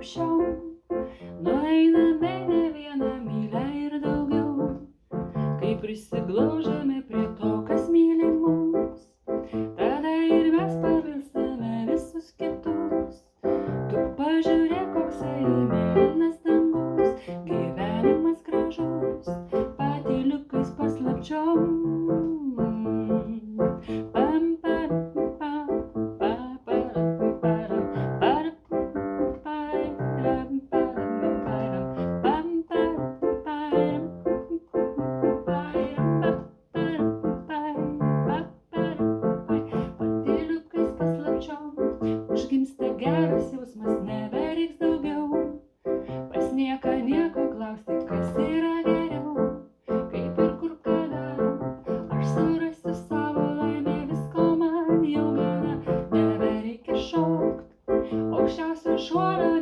paslapčiom, nueiname ne vieną mylią ir daugiau, kai prisiglaudžiame prie to, kas myli mus, tada ir mes pavilstame visus kitus. Tu pažiūrėk, koksai mėlynas dangus, gyvenimas gražus, patyliukais paslapčiom. Užgimsta geras jausmas, nebereiks daugiau, pas nieką nieko klausti, kas yra geriau, kaip ir kur kada, aš surasiu savo laimę, visko man jau gana, nebereikia šokt, aukščiausio šuolio